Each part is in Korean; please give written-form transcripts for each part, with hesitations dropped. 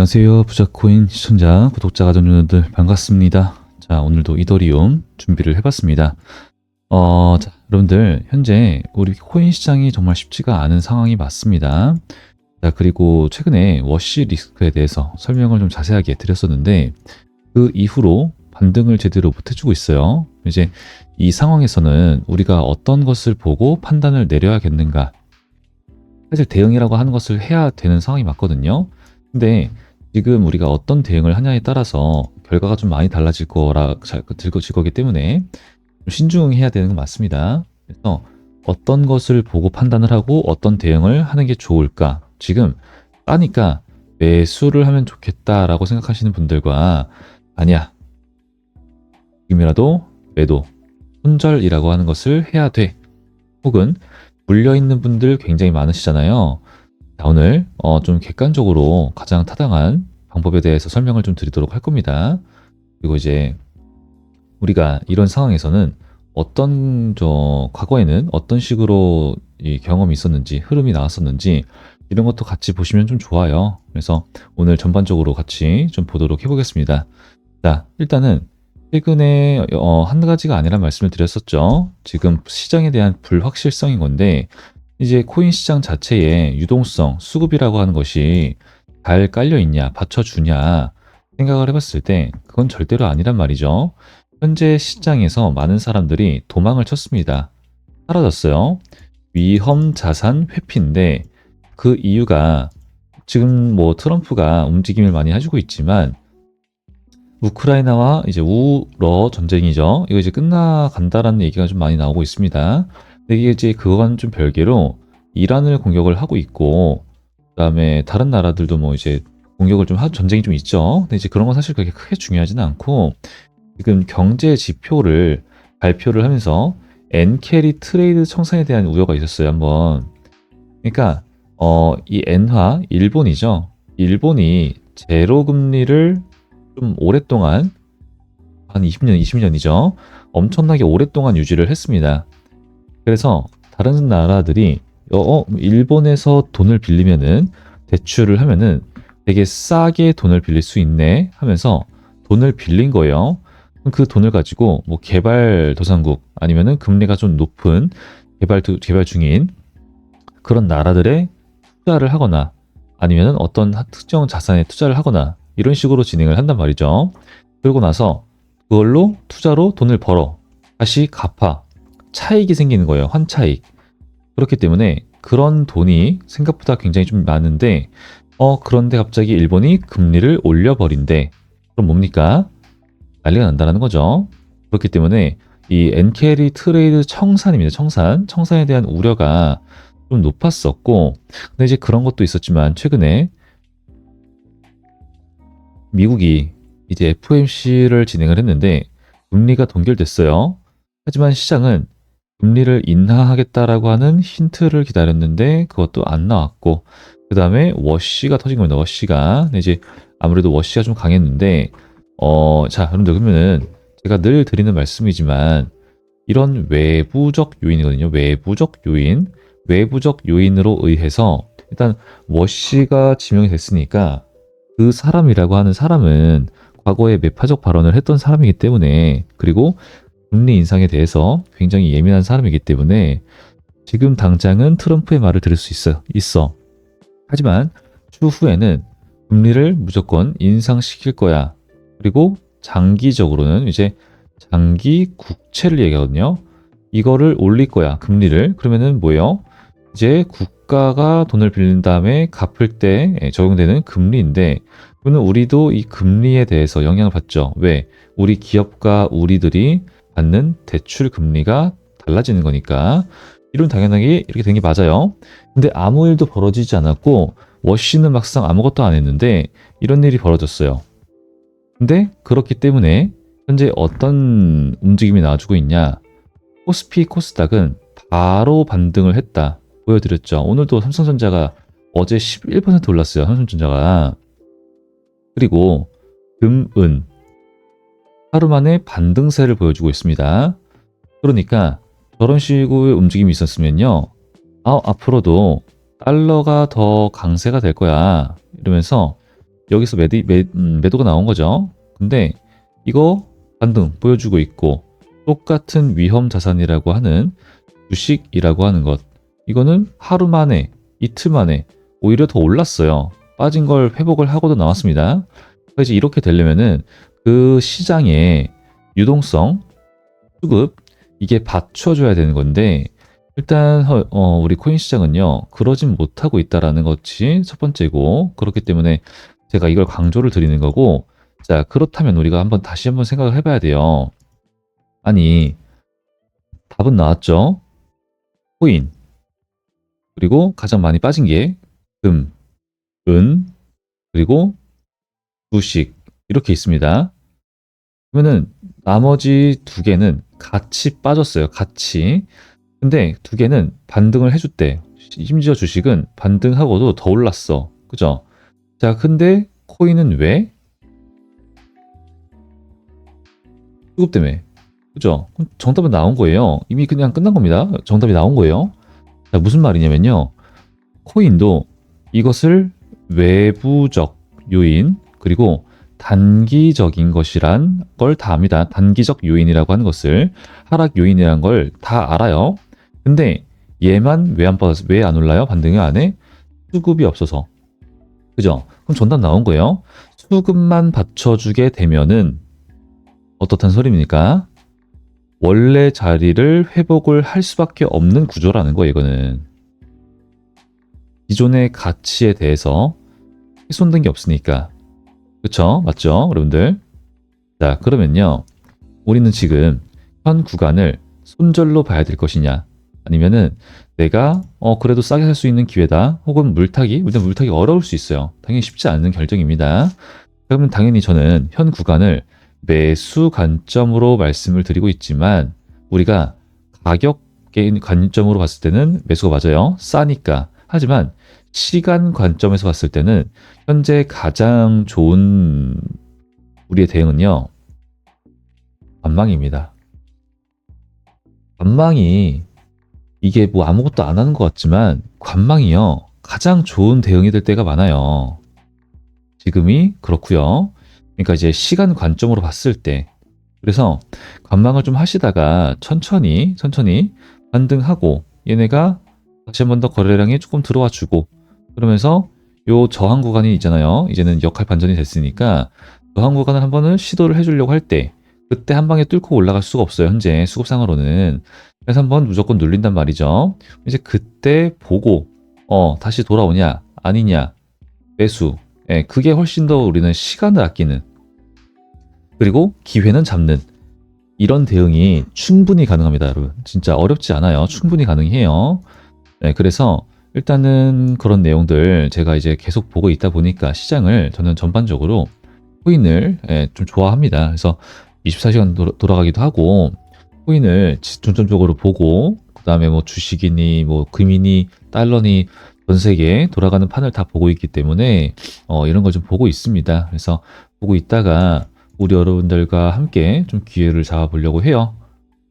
안녕하세요. 부자코인 시청자, 구독자, 가족분들 반갑습니다. 자, 오늘도 이더리움 준비를 해봤습니다. 자, 여러분들 현재 우리 코인 시장이 정말 쉽지가 않은 상황이 맞습니다. 자, 그리고 최근에 워시 리스크에 대해서 설명을 좀 자세하게 드렸었는데 그 이후로 반등을 제대로 못 해주고 있어요. 이제 이 상황에서는 우리가 어떤 것을 보고 판단을 내려야겠는가? 사실 대응이라고 하는 것을 해야 되는 상황이 맞거든요. 근데 지금 우리가 어떤 대응을 하냐에 따라서 결과가 좀 많이 달라질 거라 들고질 거기 때문에 좀 신중해야 되는 건 맞습니다. 그래서 어떤 것을 보고 판단을 하고 어떤 대응을 하는 게 좋을까? 지금 싸니까 매수를 하면 좋겠다라고 생각하시는 분들과 아니야, 지금이라도 매도, 손절이라고 하는 것을 해야 돼. 혹은 물려있는 분들 굉장히 많으시잖아요. 자, 오늘 좀 객관적으로 가장 타당한 방법에 대해서 설명을 좀 드리도록 할 겁니다. 그리고 이제 우리가 이런 상황에서는 과거에는 어떤 식으로 이 경험이 있었는지, 흐름이 나왔었는지 이런 것도 같이 보시면 좀 좋아요. 그래서 오늘 전반적으로 같이 좀 보도록 해보겠습니다. 자, 일단은 최근에 한 가지가 아니란 말씀을 드렸었죠. 지금 시장에 대한 불확실성인 건데 이제 코인 시장 자체의 유동성, 수급이라고 하는 것이 잘 깔려 있냐, 받쳐주냐 생각을 해봤을 때 그건 절대로 아니란 말이죠. 현재 시장에서 많은 사람들이 도망을 쳤습니다. 사라졌어요. 위험 자산 회피인데 그 이유가 지금 뭐 트럼프가 움직임을 많이 해주고 있지만 우크라이나와 이제 우러 전쟁이죠. 이거 이제 끝나간다라는 얘기가 좀 많이 나오고 있습니다. 근데 이게 이제 그거와는 좀 별개로 이란을 공격을 하고 있고, 그다음에 다른 나라들도 뭐 이제 공격을 좀 전쟁이 좀 있죠. 근데 이제 그런 건 사실 그렇게 크게 중요하지는 않고 지금 경제 지표를 발표를 하면서 엔캐리 트레이드 청산에 대한 우려가 있었어요. 한번. 그러니까 이 엔화 일본이죠. 일본이 제로 금리를 좀 오랫동안 한 20년, 20년이죠. 엄청나게 오랫동안 유지를 했습니다. 그래서 다른 나라들이 일본에서 돈을 빌리면은 대출을 하면은 되게 싸게 돈을 빌릴 수 있네 하면서 돈을 빌린 거예요. 그 돈을 가지고 뭐 개발도상국 아니면은 금리가 좀 높은 개발 중인 그런 나라들에 투자를 하거나 아니면은 어떤 특정 자산에 투자를 하거나 이런 식으로 진행을 한단 말이죠. 그러고 나서 그걸로 투자로 돈을 벌어 다시 갚아 차익이 생기는 거예요. 환차익. 그렇기 때문에 그런 돈이 생각보다 굉장히 좀 많은데 그런데 갑자기 일본이 금리를 올려버린대. 그럼 뭡니까? 난리가 난다는 거죠. 그렇기 때문에 이 엔캐리 트레이드 청산입니다. 청산에 대한 우려가 좀 높았었고 근데 이제 그런 것도 있었지만 최근에 미국이 이제 FOMC를 진행을 했는데 금리가 동결됐어요. 하지만 시장은 금리를 인하하겠다라고 하는 힌트를 기다렸는데 그것도 안 나왔고 그 다음에 워시가 터진 겁니다. 워시가 근데 이제 아무래도 워시가 좀 강했는데 자 여러분들 그러면은 제가 늘 드리는 말씀이지만 이런 외부적 요인이거든요. 외부적 요인으로 의해서 일단 워시가 지명이 됐으니까 그 사람이라고 하는 사람은 과거에 매파적 발언을 했던 사람이기 때문에 그리고 금리 인상에 대해서 굉장히 예민한 사람이기 때문에 지금 당장은 트럼프의 말을 들을 수 있어. 하지만 추후에는 금리를 무조건 인상시킬 거야. 그리고 장기적으로는 이제 장기 국채를 얘기하거든요. 이거를 올릴 거야. 금리를. 그러면은 뭐예요? 이제 국가가 돈을 빌린 다음에 갚을 때 적용되는 금리인데 그러면 우리도 이 금리에 대해서 영향을 받죠. 왜? 우리 기업과 우리들이 받는 대출 금리가 달라지는 거니까 이런 당연하게 이렇게 된 게 맞아요. 근데 아무 일도 벌어지지 않았고 워시는 막상 아무것도 안 했는데 이런 일이 벌어졌어요. 근데 그렇기 때문에 현재 어떤 움직임이 나와주고 있냐? 코스피 코스닥은 바로 반등을 했다. 보여드렸죠. 오늘도 삼성전자가 어제 11% 올랐어요. 삼성전자가. 그리고 금은 하루 만에 반등세를 보여주고 있습니다. 그러니까 저런 식의 움직임이 있었으면요. 앞으로도 달러가 더 강세가 될 거야. 이러면서 여기서 매도가 나온 거죠. 근데 이거 반등 보여주고 있고 똑같은 위험 자산이라고 하는 주식이라고 하는 것 이거는 하루 만에 이틀 만에 오히려 더 올랐어요. 빠진 걸 회복을 하고도 나왔습니다. 그래서 이제 이렇게 되려면은 그 시장의 유동성, 수급 이게 받쳐줘야 되는 건데 일단 우리 코인 시장은요 그러진 못하고 있다라는 것이 첫 번째고 그렇기 때문에 제가 이걸 강조를 드리는 거고 자 그렇다면 우리가 다시 한번 생각을 해봐야 돼요. 아니 답은 나왔죠. 코인 그리고 가장 많이 빠진 게 금, 은 그리고 주식 이렇게 있습니다. 그러면은 나머지 두 개는 같이 빠졌어요. 같이. 근데 두 개는 반등을 해줬대. 심지어 주식은 반등하고도 더 올랐어. 그죠? 자, 근데 코인은 왜? 수급 때문에. 그죠? 그럼 정답은 나온 거예요. 이미 그냥 끝난 겁니다. 정답이 나온 거예요. 자, 무슨 말이냐면요. 코인도 이것을 외부적 요인, 그리고 단기적인 것이란 걸 다 압니다. 단기적 요인이라고 하는 것을 하락 요인이라는 걸 다 알아요. 근데 얘만 왜 안 올라요? 반등이 안 해? 수급이 없어서. 그죠? 그럼 정답 나온 거예요. 수급만 받쳐주게 되면은 어떻단 소리입니까? 원래 자리를 회복을 할 수밖에 없는 구조라는 거예요, 이거는. 기존의 가치에 대해서 훼손된 게 없으니까. 그쵸? 맞죠? 여러분들? 자, 그러면요. 우리는 지금 현 구간을 손절로 봐야 될 것이냐? 아니면은 내가 그래도 싸게 살 수 있는 기회다. 혹은 물타기? 일단 물타기 어려울 수 있어요. 당연히 쉽지 않은 결정입니다. 그러면 당연히 저는 현 구간을 매수 관점으로 말씀을 드리고 있지만 우리가 가격 관점으로 봤을 때는 매수가 맞아요. 싸니까. 하지만 시간 관점에서 봤을 때는 현재 가장 좋은 우리의 대응은요. 관망입니다. 관망이 이게 뭐 아무것도 안 하는 것 같지만 관망이요. 가장 좋은 대응이 될 때가 많아요. 지금이 그렇고요. 그러니까 이제 시간 관점으로 봤을 때 그래서 관망을 좀 하시다가 천천히 반등하고 얘네가 다시 한 번 더 거래량이 조금 들어와 주고 그러면서 요 저항 구간이 있잖아요. 이제는 역할 반전이 됐으니까 저항 구간을 한 번은 시도를 해주려고 할 때 그때 한 방에 뚫고 올라갈 수가 없어요. 현재 수급상으로는. 그래서 한번 무조건 눌린단 말이죠. 이제 그때 보고 다시 돌아오냐 아니냐 매수. 예, 그게 훨씬 더 우리는 시간을 아끼는 그리고 기회는 잡는 이런 대응이 충분히 가능합니다, 여러분. 진짜 어렵지 않아요. 충분히 가능해요. 네, 그래서 일단은 그런 내용들 제가 이제 계속 보고 있다 보니까 시장을 저는 전반적으로 코인을 좀 좋아합니다. 그래서 24시간 돌아가기도 하고 코인을 중점적으로 보고 그다음에 뭐 주식이니 뭐 금이니 달러니 전 세계에 돌아가는 판을 다 보고 있기 때문에 이런 걸 좀 보고 있습니다. 그래서 보고 있다가 우리 여러분들과 함께 좀 기회를 잡아보려고 해요.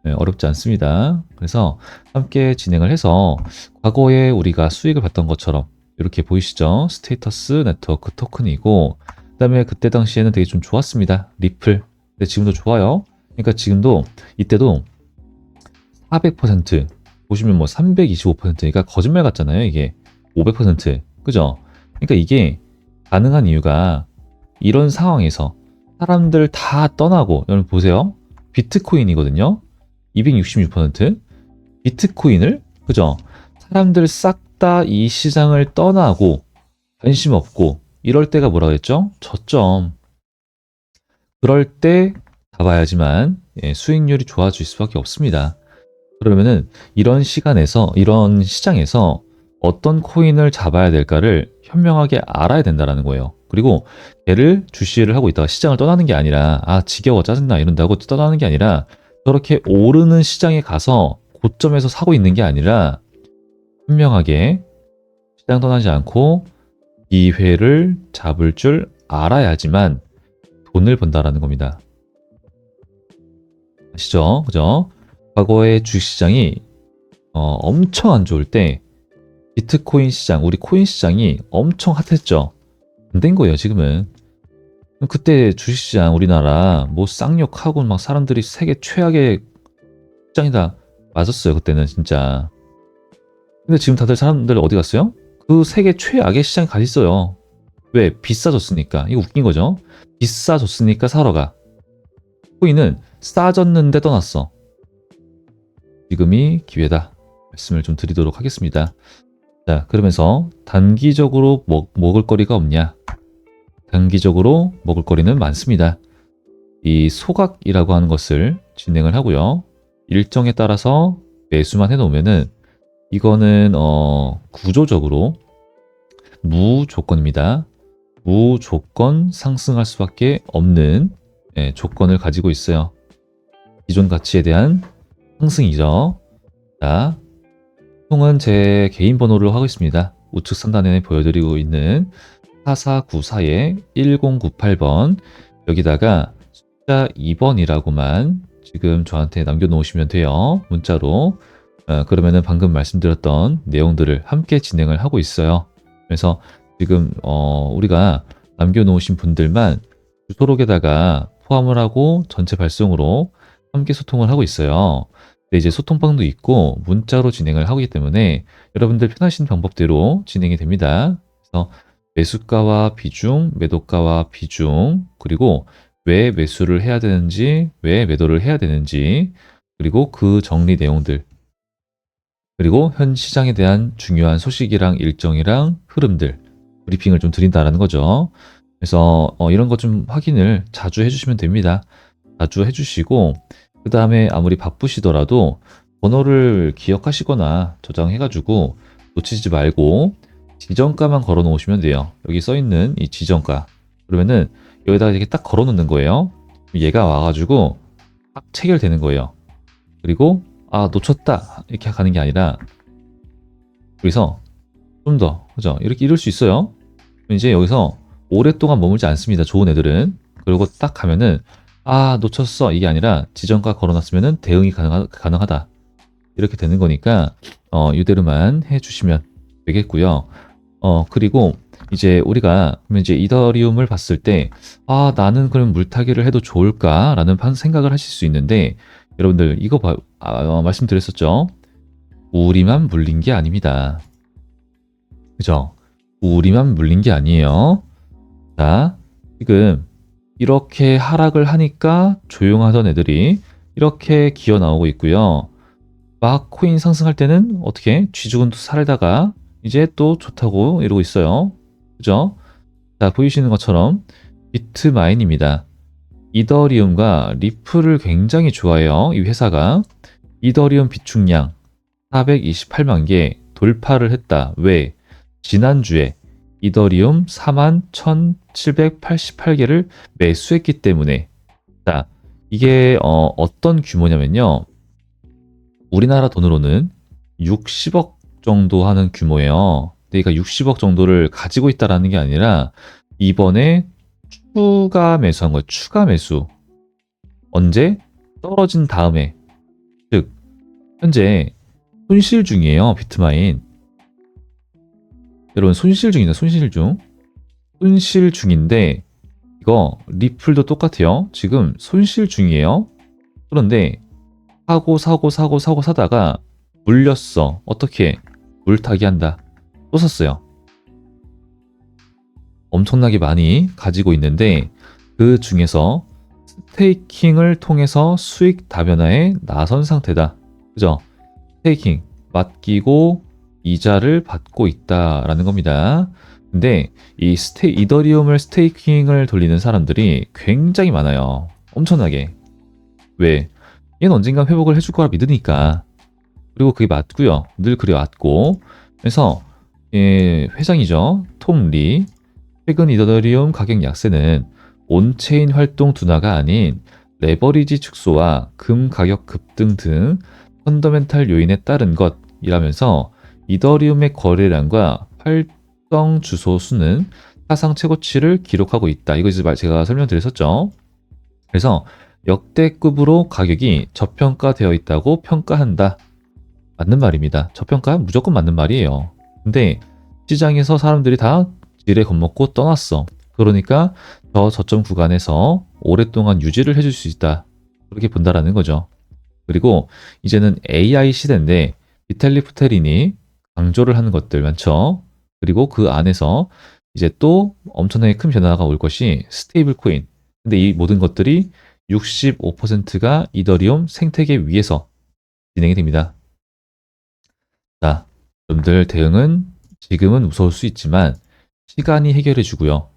네, 어렵지 않습니다. 그래서 함께 진행을 해서 과거에 우리가 수익을 봤던 것처럼 이렇게 보이시죠? 스테이터스 네트워크 토큰이고 그다음에 그때 당시에는 되게 좀 좋았습니다. 리플. 근데 지금도 좋아요. 그러니까 지금도 이때도 400% 보시면 뭐 325%가 거짓말 같잖아요. 이게 500% 그죠? 그러니까 이게 가능한 이유가 이런 상황에서 사람들 다 떠나고 여러분 보세요. 비트코인이거든요. 266% 비트코인을 그죠? 사람들 싹 다 이 시장을 떠나고 관심 없고 이럴 때가 뭐라 그랬죠? 저점. 그럴 때 잡아야지만 수익률이 좋아질 수밖에 없습니다. 그러면은 이런 시간에서 이런 시장에서 어떤 코인을 잡아야 될까를 현명하게 알아야 된다라는 거예요. 그리고 걔를 주시를 하고 있다가 시장을 떠나는 게 아니라 지겨워 짜증나 이런다고 떠나는 게 아니라 저렇게 오르는 시장에 가서 고점에서 사고 있는 게 아니라 현명하게 시장 떠나지 않고 기회를 잡을 줄 알아야지만 돈을 번다라는 겁니다. 아시죠? 그죠? 과거의 주식시장이 엄청 안 좋을 때 비트코인 시장, 우리 코인 시장이 엄청 핫했죠. 안 된 거예요, 지금은. 그때 주식시장 우리나라 뭐 쌍욕하고 막 사람들이 세계 최악의 시장이다 맞았어요, 그때는 진짜. 근데 지금 다들 사람들 어디 갔어요? 그 세계 최악의 시장에 가 있어요. 왜? 비싸졌으니까. 이거 웃긴 거죠? 비싸졌으니까 사러 가. 코인은 싸졌는데 떠났어. 지금이 기회다. 말씀을 좀 드리도록 하겠습니다. 자, 그러면서 단기적으로 먹을 거리가 없냐? 단기적으로 먹을 거리는 많습니다. 이 소각이라고 하는 것을 진행을 하고요. 일정에 따라서 매수만 해놓으면은 이거는 구조적으로 무조건입니다. 무조건 상승할 수밖에 없는 조건을 가지고 있어요. 기존 가치에 대한 상승이죠. 자, 통은 제 개인 번호로 하고 있습니다. 우측 상단에 보여드리고 있는 4494에 1098번 여기다가 숫자 2번이라고만 지금 저한테 남겨놓으시면 돼요. 문자로. 그러면은 방금 말씀드렸던 내용들을 함께 진행을 하고 있어요. 그래서 지금 우리가 남겨놓으신 분들만 주소록에다가 포함을 하고 전체 발송으로 함께 소통을 하고 있어요. 근데 이제 소통방도 있고 문자로 진행을 하기 때문에 여러분들 편하신 방법대로 진행이 됩니다. 그래서 매수가와 비중, 매도가와 비중, 그리고 왜 매수를 해야 되는지, 왜 매도를 해야 되는지, 그리고 그 정리 내용들, 그리고 현 시장에 대한 중요한 소식이랑 일정이랑 흐름들, 브리핑을 좀 드린다라는 거죠. 그래서 이런 것 좀 확인을 자주 해주시면 됩니다. 자주 해주시고 그 다음에 아무리 바쁘시더라도 번호를 기억하시거나 저장해가지고 놓치지 말고 지정가만 걸어 놓으시면 돼요. 여기 써 있는 이 지정가. 그러면은 여기다가 이렇게 딱 걸어 놓는 거예요. 얘가 와가지고 딱 체결되는 거예요. 그리고 놓쳤다 이렇게 가는 게 아니라 여기서 좀 더 그죠? 이렇게 이럴 수 있어요. 이제 여기서 오랫동안 머물지 않습니다. 좋은 애들은. 그리고 딱 가면은 놓쳤어 이게 아니라 지정가 걸어놨으면은 대응이 가능하다 이렇게 되는 거니까 이대로만 해주시면 되겠고요. 그리고 이제 우리가 그러면 이제 이더리움을 봤을 때 나는 그럼 물타기를 해도 좋을까라는 생각을 하실 수 있는데 여러분들 이거 말씀드렸었죠. 우리만 물린 게 아닙니다. 그죠? 우리만 물린 게 아니에요. 자, 지금 이렇게 하락을 하니까 조용하던 애들이 이렇게 기어 나오고 있고요. 막 코인 상승할 때는 어떻게 쥐죽은 살다가 이제 또 좋다고 이러고 있어요. 그죠? 자, 보이시는 것처럼 비트마인입니다. 이더리움과 리플을 굉장히 좋아해요. 이 회사가. 이더리움 비축량 428만 개 돌파를 했다. 왜? 지난주에 이더리움 41,788개를 매수했기 때문에. 자, 이게 어떤 규모냐면요. 우리나라 돈으로는 60억 정도 하는 규모예요. 그러니까 60억 정도를 가지고 있다라는 게 아니라 이번에 추가 매수한 거예요. 추가 매수. 언제? 떨어진 다음에. 즉, 현재 손실 중이에요. 비트마인. 여러분 손실 중이다. 손실 중. 손실 중인데 이거 리플도 똑같아요. 지금 손실 중이에요. 그런데 사다가 물렸어. 어떻게? 물타기 한다. 또 샀어요. 엄청나게 많이 가지고 있는데 그 중에서 스테이킹을 통해서 수익 다변화에 나선 상태다. 그죠? 스테이킹 맡기고 이자를 받고 있다라는 겁니다. 근데 이 이더리움을 스테이킹을 돌리는 사람들이 굉장히 많아요. 엄청나게. 왜? 얘는 언젠가 회복을 해줄 거라 믿으니까. 그리고 그게 맞고요. 늘 그래 왔고. 그래서 회장이죠. 톰 리. 최근 이더리움 가격 약세는 온체인 활동 둔화가 아닌 레버리지 축소와 금 가격 급등 등 펀더멘탈 요인에 따른 것이라면서 이더리움의 거래량과 활성 주소 수는 사상 최고치를 기록하고 있다. 이거 이제 제가 설명드렸었죠. 그래서 역대급으로 가격이 저평가되어 있다고 평가한다. 맞는 말입니다. 저평가 무조건 맞는 말이에요. 근데 시장에서 사람들이 다 지레 겁먹고 떠났어. 그러니까 저 저점 구간에서 오랫동안 유지를 해줄 수 있다. 그렇게 본다라는 거죠. 그리고 이제는 AI 시대인데 비탈리 부테린이 강조를 하는 것들 많죠. 그리고 그 안에서 이제 또 엄청나게 큰 변화가 올 것이 스테이블 코인. 근데 이 모든 것들이 65%가 이더리움 생태계 위에서 진행이 됩니다. 자, 여러분들 대응은 지금은 무서울 수 있지만 시간이 해결해 주고요.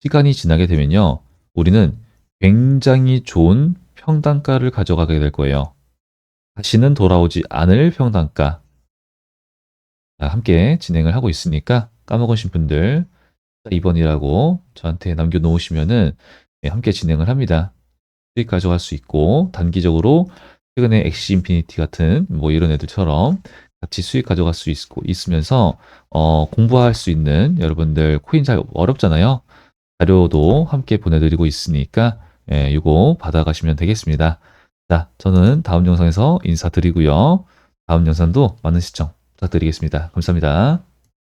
시간이 지나게 되면요. 우리는 굉장히 좋은 평단가를 가져가게 될 거예요. 다시는 돌아오지 않을 평단가. 자, 함께 진행을 하고 있으니까 까먹으신 분들 2번이라고 저한테 남겨놓으시면은 함께 진행을 합니다. 수익 가져갈 수 있고 단기적으로 최근에 엑시 인피니티 같은 뭐 이런 애들처럼 같이 수익 가져갈 수 있으면서 공부할 수 있는 여러분들 코인 잘 어렵잖아요. 자료도 함께 보내드리고 있으니까 이거 받아가시면 되겠습니다. 자, 저는 다음 영상에서 인사드리고요. 다음 영상도 많은 시청 부탁드리겠습니다. 감사합니다.